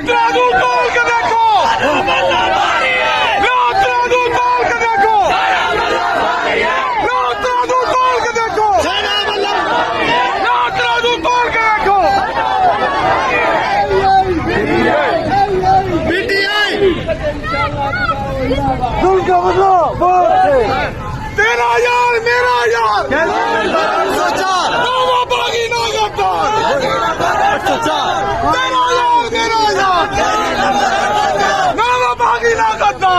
तराजू तोल के देखो, तराजू तोल के देखो, तराजू तोल के देखो, तराजू तोल के देखो। पीटीआई तुमको बदलो, तेरा यार मेरा यार, सोचा बागी ना करता, तेरा यार मेरा यार, नामा बागी ना करता,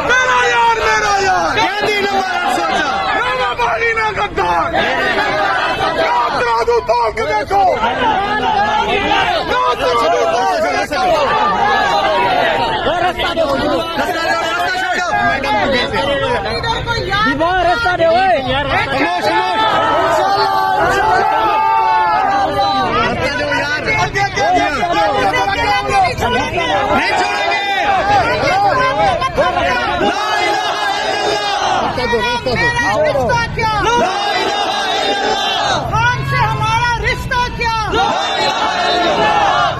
तेरा यार मेरा यार, नामा बागी ना करता। तराजू तोल के देखो, तराजू तोल के देखो। रास्ता दे हमसे हमारा रिश्ता क्या,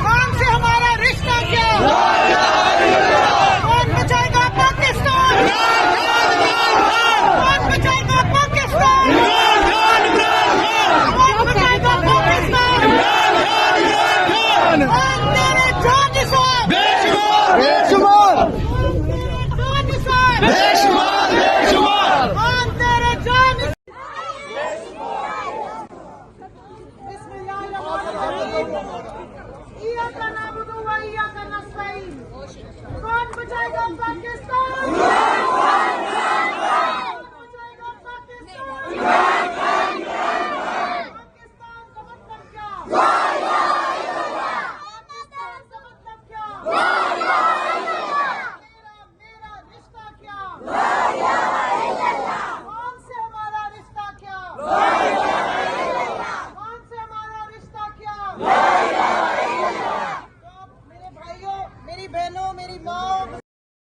हमसे हमारा रिश्ता क्या, कौन बचाएगा पाकिस्तान, कौन बचाएगा पाकिस्तान, कौन बचाएगा पाकिस्तान। तेरे जान साहब बेशुमार, कौन बचाएगा पाकिस्तान।